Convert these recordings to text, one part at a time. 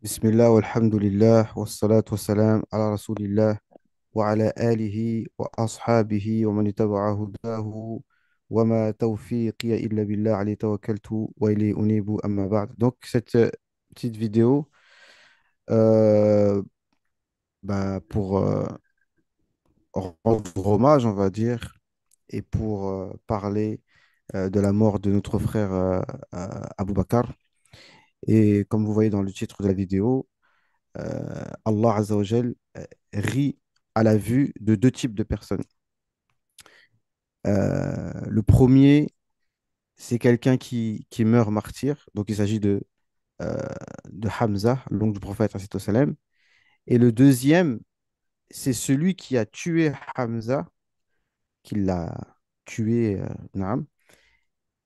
بسم الله والحمد لله والصلاة والسلام على رسول الله وعلى آله وأصحابه ومن تبع هداه وما توفيقي إلا بالله عليه توكلت وإليه أنيب أما بعد. Donc cette petite vidéo euh, pour rendre hommage, on va dire, et pour parler de la mort de notre frère Abou Bakr. Et comme vous voyez dans le titre de la vidéo, Allah Azza wa Jal rit à la vue de deux types de personnes. Le premier, c'est quelqu'un qui meurt martyr. Donc, il s'agit euh, de Hamza, l'oncle du prophète, alayhi salam. Et le deuxième, c'est celui qui a tué Hamza, qui l'a tué, naam,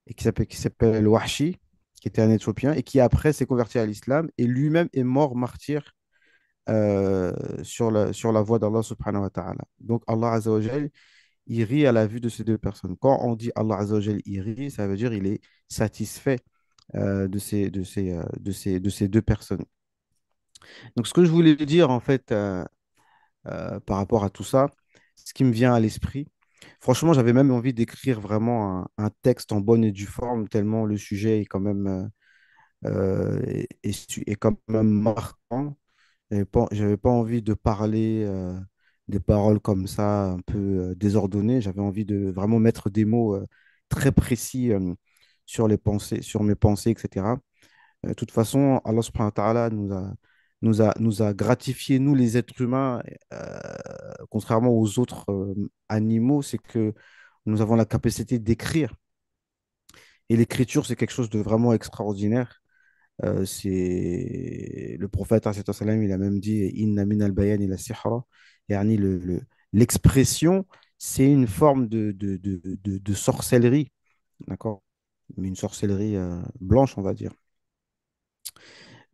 et qui s'appelle Wahshi, qui était un Éthiopien, et qui après s'est converti à l'islam, et lui-même est mort martyr sur la voie d'Allah subhanahu wa ta'ala. Donc, Allah Azza wa Jal, il rit à la vue de ces deux personnes. Quand on dit Allah Azza wa Jal, il rit, ça veut dire il est satisfait de ces deux personnes. Donc, ce que je voulais dire, en fait, par rapport à tout ça, ce qui me vient à l'esprit, franchement, j'avais même envie d'écrire vraiment un texte en bonne et due forme, tellement le sujet est quand même, est quand même marquant. J'avais pas envie de parler des paroles comme ça, un peu désordonnées. J'avais envie de vraiment mettre des mots très précis sur les pensées, sur mes pensées, etc. De toute façon, Allah subhanahu wa ta'ala nous a gratifié, nous les êtres humains, euh, contrairement aux autres animaux, c'est que nous avons la capacité d'écrire. Et l'écriture, c'est quelque chose de vraiment extraordinaire. C'est le prophète alayhi salam, il a même dit Inna min al-bayan ila sihra. Yani l'expression, c'est une forme de sorcellerie, d'accord? Mais une sorcellerie blanche, on va dire.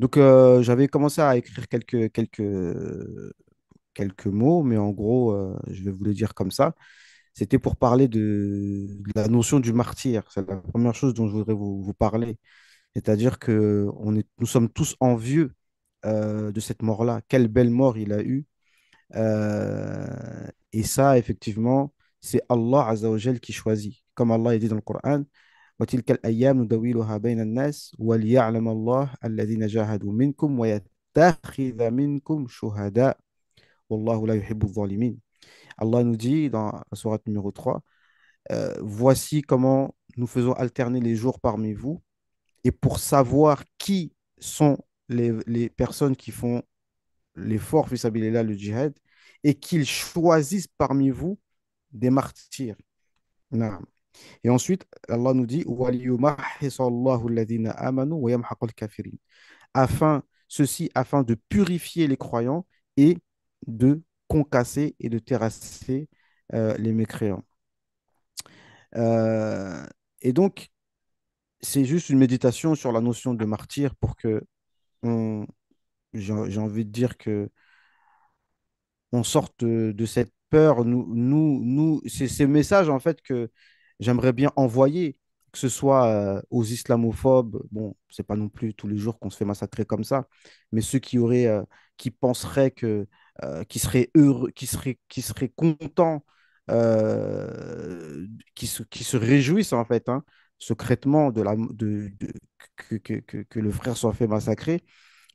Donc, j'avais commencé à écrire quelques mots, mais en gros, je vais vous le dire comme ça. C'était pour parler de la notion du martyr. C'est la première chose dont je voudrais vous parler. C'est-à-dire que nous sommes tous envieux de cette mort-là. Quelle belle mort il a eue. Et ça, effectivement, c'est Allah Azza wa Jal qui choisit. Comme Allah est dit dans le Coran, وَتِلْكَ الْأَيَّامُ نُدَوِّلُهَا بَيْنَ النَّاسِ وَلِيَعْلَمَ اللَّهُ الَّذِينَ جَاهَدُوا مِنْكُمْ وَيَتَّخِذَ مِنْكُمْ شُهَدَاءَ وَاللَّهُ لَا يُحِبُّ الظَّالِمِينَ. Allah nous dit dans la sourate numéro 3, voici comment nous faisons alterner les jours parmi vous, et pour savoir qui sont les personnes qui font l'effort, fils sabilillah, le djihad, et qu'ils choisissent parmi vous des martyrs. Naam. Et ensuite, Allah nous dit وَلِيُمَحِّصَ اللَّهُ الَّذِينَ آمَنُوا وَيَمْحَقَ الْكَافِرِينَ. Afin de purifier les croyants et de concasser et de terrasser les mécréants. Euh, et donc, c'est juste une méditation sur la notion de martyr pour que on, j'ai envie de dire que on sorte de cette peur. C'est ces messages en fait que j'aimerais bien envoyer, que ce soit aux islamophobes. Bon, c'est pas non plus tous les jours qu'on se fait massacrer comme ça, mais ceux qui penseraient qui seraient heureux, qui seraient contents, qui se réjouissent en fait, hein, secrètement que le frère soit fait massacrer.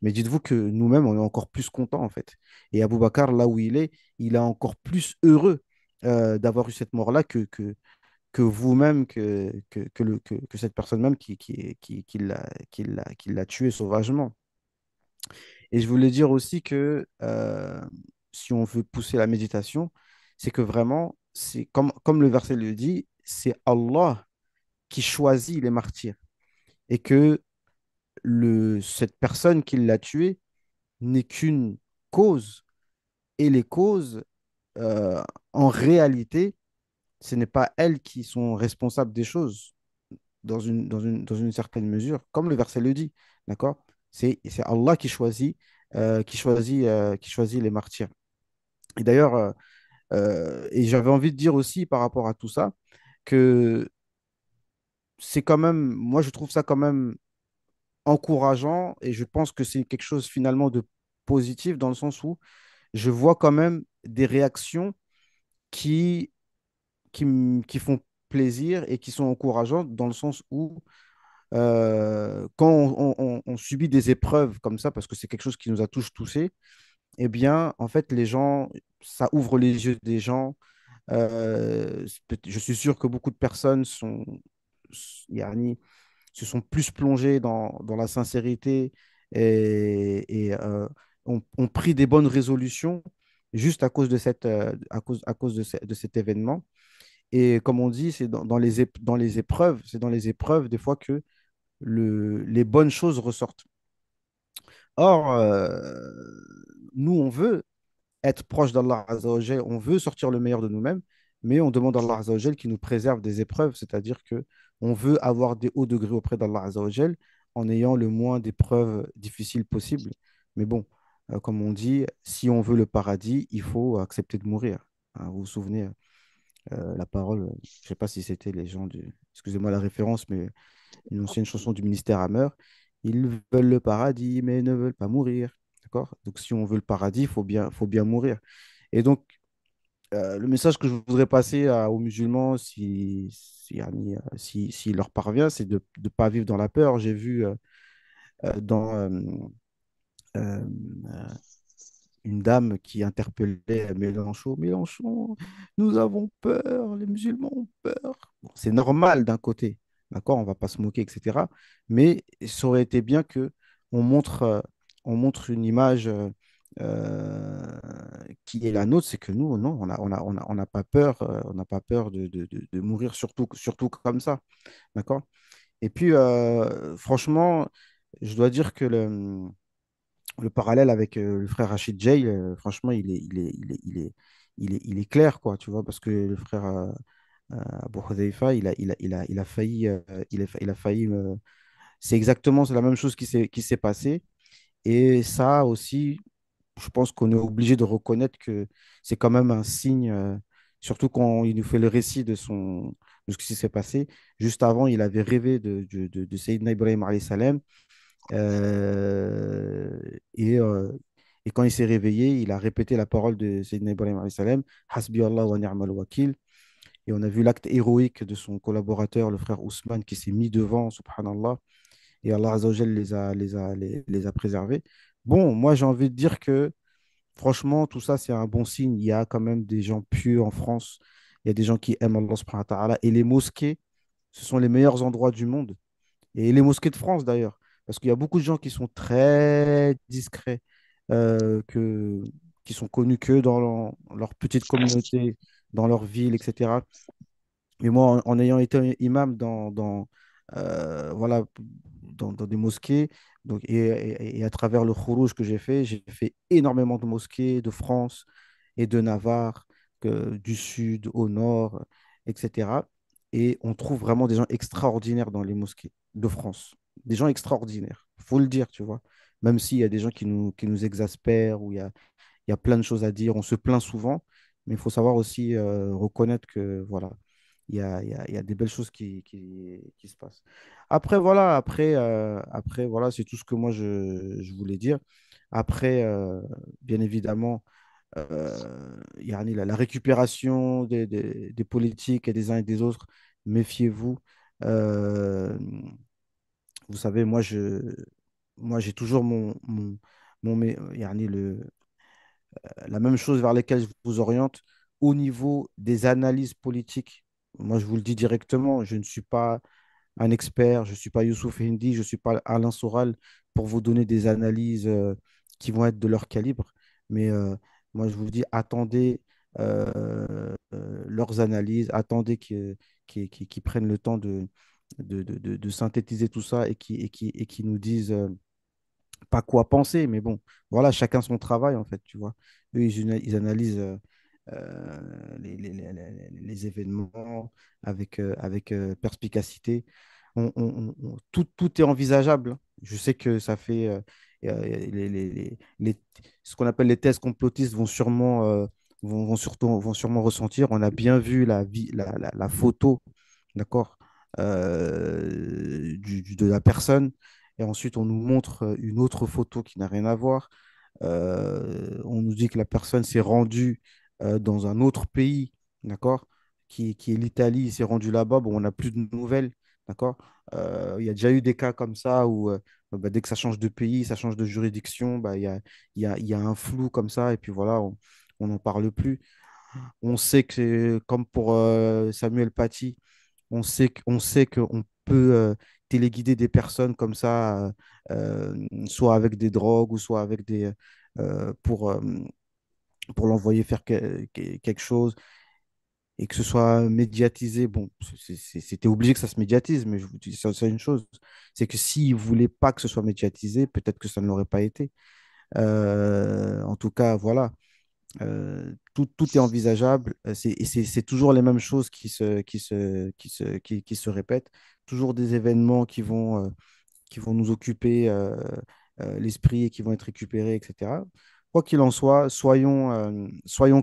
Mais dites-vous que nous-mêmes, on est encore plus contents, en fait. Et Aboubacar, là où il est encore plus heureux d'avoir eu cette mort-là que vous-même, que cette personne même qui l'a tué sauvagement. Et je voulais dire aussi que si on veut pousser la méditation, c'est que vraiment, c'est comme le verset le dit, c'est Allah qui choisit les martyrs. Et que cette personne qui l'a tué n'est qu'une cause. Et les causes, euh, en réalité, ce n'est pas elles qui sont responsables des choses dans une certaine mesure, comme le verset le dit. D'accord? C'est Allah qui choisit les martyrs. Et d'ailleurs, et j'avais envie de dire aussi par rapport à tout ça, que c'est quand même, moi je trouve ça quand même encourageant et je pense que c'est quelque chose finalement de positif dans le sens où je vois quand même des réactions qui, qui font plaisir et qui sont encourageantes dans le sens où quand on subit des épreuves comme ça, parce que c'est quelque chose qui nous a tous touchés, eh bien, en fait, les gens, ça ouvre les yeux des gens. Je suis sûr que beaucoup de personnes yani, se sont plus plongées dans la sincérité et ont pris des bonnes résolutions juste à cause de à cause de cet événement. Et comme on dit, c'est dans les épreuves, c'est dans les épreuves des fois que les bonnes choses ressortent. Or, nous, on veut être proche d'Allah Azzawajal, on veut sortir le meilleur de nous-mêmes, mais on demande à Allah Azzawajal qui nous préserve des épreuves, c'est-à-dire que on veut avoir des hauts degrés auprès d'Allah Azzawajal en ayant le moins d'épreuves difficiles possible. Mais bon, comme on dit, si on veut le paradis, il faut accepter de mourir. Hein, vous vous souvenez, la parole, je ne sais pas si c'était les gens du... Excusez-moi la référence, mais une ancienne chanson du ministère Hammer. Ils veulent le paradis, mais ne veulent pas mourir. D'accord? Donc, si on veut le paradis, faut bien mourir. Et donc, le message que je voudrais passer aux musulmans, s'il leur parvient, c'est de ne pas vivre dans la peur. J'ai vu dans euh, une dame qui interpellait Mélenchon. Mélenchon, nous avons peur, les musulmans ont peur. Bon, c'est normal d'un côté, d'accord, on va pas se moquer, etc. Mais ça aurait été bien que on montre une image euh, qui est la nôtre, c'est que nous, non, on n'a pas peur, on n'a pas peur de mourir, surtout comme ça, d'accord? Et puis, franchement, je dois dire que le parallèle avec le frère Rachid Jay, franchement, il est clair, quoi, tu vois, parce que le frère Abu Hudhaifa, il a failli, il a failli, c'est la même chose qui s'est passé. Et ça aussi, je pense qu'on est obligé de reconnaître que c'est quand même un signe, surtout quand il nous fait le récit de ce qui s'est passé. Juste avant, il avait rêvé de Sayyidina Ibrahim alayhi salam. Euh, et, euh, et quand il s'est réveillé, il a répété la parole de Sayyidina Ibrahim alayhi salam, Hasbi Allah wa ni'mal wakil. Et on a vu l'acte héroïque de son collaborateur, le frère Ousmane, qui s'est mis devant, subhanallah. Et Allah Azzawajal les a préservés. Bon, moi, j'ai envie de dire que, franchement, tout ça, c'est un bon signe. Il y a quand même des gens pieux en France. Il y a des gens qui aiment Allah subhanahu wa ta'ala. Et les mosquées, ce sont les meilleurs endroits du monde. Et les mosquées de France, d'ailleurs. Parce qu'il y a beaucoup de gens qui sont très discrets, qui sont connus que dans leur petite communauté, dans leur ville, etc. Mais moi, en ayant été imam voilà, dans des mosquées, donc, et à travers le khourouj que j'ai fait énormément de mosquées de France et de Navarre, du sud au nord, etc. Et on trouve vraiment des gens extraordinaires dans les mosquées de France. Des gens extraordinaires, faut le dire, tu vois. Même s'il y a des gens qui nous exaspèrent, où il y a plein de choses à dire, on se plaint souvent, mais il faut savoir aussi reconnaître que, voilà, il y a des belles choses qui se passent. Après, voilà, c'est tout ce que moi je voulais dire. Après, bien évidemment, yani la récupération des politiques et des uns et des autres, méfiez-vous. Euh, vous savez, moi j'ai toujours yani la même chose vers laquelle je vous oriente au niveau des analyses politiques. Moi, je vous le dis directement, je ne suis pas un expert, je ne suis pas Youssouf Hindi, je ne suis pas Alain Soral pour vous donner des analyses qui vont être de leur calibre. Mais moi, je vous dis, attendez leurs analyses, attendez qu'ils prennent le temps de synthétiser tout ça et qui nous disent pas quoi penser, mais bon, voilà, chacun son travail, en fait, tu vois. Eux, ils analysent les événements avec perspicacité. Tout est envisageable, hein. Je sais que ça fait... ce qu'on appelle les thèses complotistes vont sûrement ressentir. On a bien vu la photo, d'accord, de la personne. et ensuite on nous montre une autre photo qui n'a rien à voir. On nous dit que la personne s'est rendue dans un autre pays, d'accord, qui est l'Italie, il s'est rendu là-bas, bon, on n'a plus de nouvelles, d'accord. Il y a déjà eu des cas comme ça où bah, dès que ça change de pays, ça change de juridiction, bah, il y a un flou comme ça, et puis voilà, on n'en parle plus. On sait que, comme pour Samuel Paty, on sait qu'on peut téléguider des personnes comme ça, soit avec des drogues ou soit avec des, euh, pour, euh, pour l'envoyer faire quelque chose et que ce soit médiatisé. Bon, c'était obligé que ça se médiatise, mais je vous dis ça, c'est une chose, c'est que s'il ne voulait pas que ce soit médiatisé, peut-être que ça ne l'aurait pas été. En tout cas, voilà. Tout est envisageable. Et c'est toujours les mêmes choses qui se répètent. Toujours des événements qui vont nous occuper l'esprit et qui vont être récupérés, etc. Quoi qu'il en soit, soyons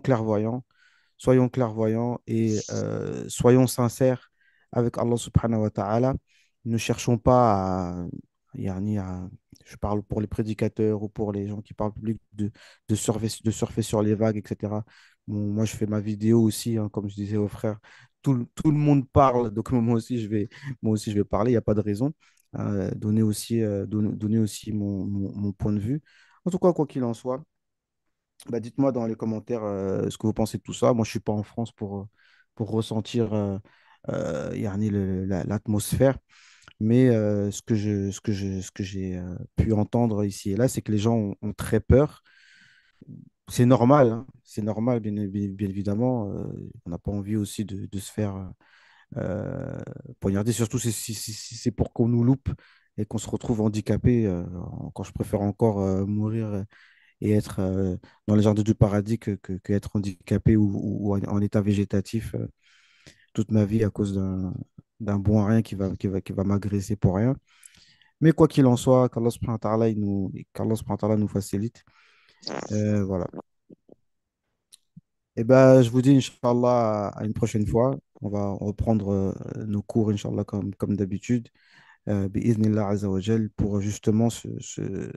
clairvoyants, soyons clairvoyants et soyons sincères avec Allah subhanahu wa ta'ala. Ne cherchons pas yani je parle pour les prédicateurs ou pour les gens qui parlent public, de surfer sur les vagues, etc. Bon, moi, je fais ma vidéo aussi, hein, comme je disais aux frères. Tout le monde parle, donc moi aussi, je vais parler, il n'y a pas de raison. Donner aussi mon point de vue. En tout cas, quoi qu'il en soit, bah, dites-moi dans les commentaires ce que vous pensez de tout ça. Moi, je ne suis pas en France pour ressentir yani l'atmosphère. Mais ce que j'ai pu entendre ici et là, c'est que les gens ont très peur. C'est normal, hein. C'est normal, bien évidemment. On n'a pas envie aussi de se faire poignarder, surtout si c'est pour qu'on nous loupe et qu'on se retrouve handicapé. Quand je préfère encore mourir et être dans les jardins du paradis que être handicapé ou en état végétatif toute ma vie à cause d'un bon à rien qui va m'agresser pour rien. Mais quoi qu'il en soit, qu'Allah subhanahu wa ta'ala nous facilite. Voilà. Et ben, je vous dis, Inch'Allah, à une prochaine fois. On va reprendre nos cours, Inch'Allah, comme d'habitude, bi'idhnillah azza wa jal, pour justement se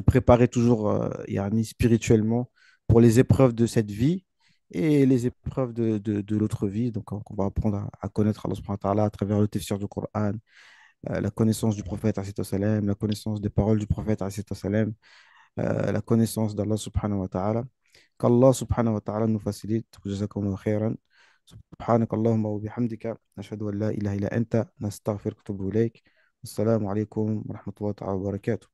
préparer toujours yani, spirituellement pour les épreuves de cette vie et les épreuves de l'autre vie. Donc, on va apprendre à connaître Allah subhanahu wa ta'ala à travers le tafsir du Coran, la connaissance du prophète, alayhi salam, la connaissance des paroles du prophète, alayhi salam, la connaissance d'Allah subhanahu wa ta'ala. Qu'Allah subhanahu wa ta'ala nous facilite. Jazakumullahu khairan. سبحانك اللهم وبحمدك نشهد أن لا إله إلا أنت نستغفرك ونتوب إليك السلام عليكم ورحمة الله تعالى وبركاته